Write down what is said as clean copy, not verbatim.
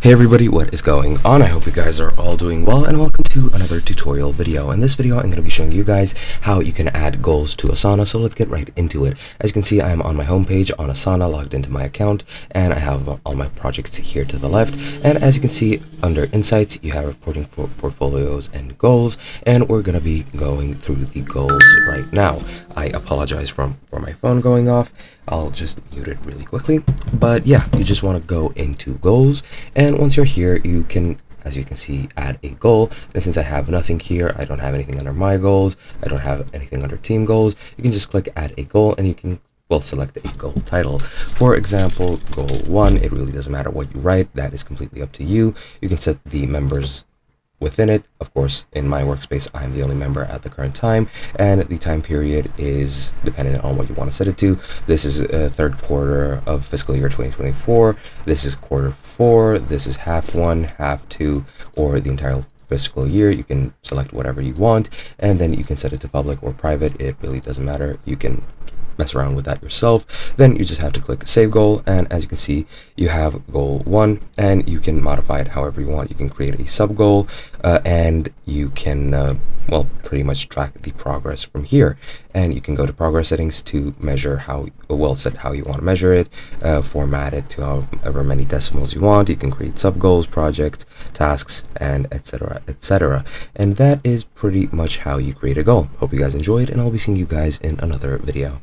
Hey everybody, what is going on? I hope you guys are all doing well, and welcome to another tutorial video. In this video, I'm going to be showing you guys how you can add goals to Asana, so let's get right into it. As you can see, I am on my homepage on Asana, logged into my account, and I have all my projects here to the left. And as you can see, under Insights, you have reporting for portfolios and goals, and we're going to be going through the goals right now. I apologize for my phone going off. I'll just mute it really quickly. But yeah, you just want to go into goals, and once you're here, you can, as you can see, add a goal. And since I have nothing here, I don't have anything under my goals, I don't have anything under team goals, you can just click add a goal, and you can select a goal title. For example, goal 1, it really doesn't matter what you write, that is completely up to you. You can set the members within it. Of course, in my workspace, I'm the only member at the current time, and the time period is dependent on what you want to set it to. This is third quarter of fiscal year 2024. This is quarter 4. This is half 1, half 2, or the entire fiscal year. You can select whatever you want, and then you can set it to public or private. It really doesn't matter. You can mess around with that yourself. Then you just have to click save goal, and as you can see, you have goal 1, and you can modify it however you want. You can create a sub goal, and you can pretty much track the progress from here. And you can go to progress settings to measure set how you want to measure it, format it to however many decimals you want. You can create sub goals, projects, tasks, and etc, etc. And that is pretty much how you create a goal. Hope you guys enjoyed, and I'll be seeing you guys in another video.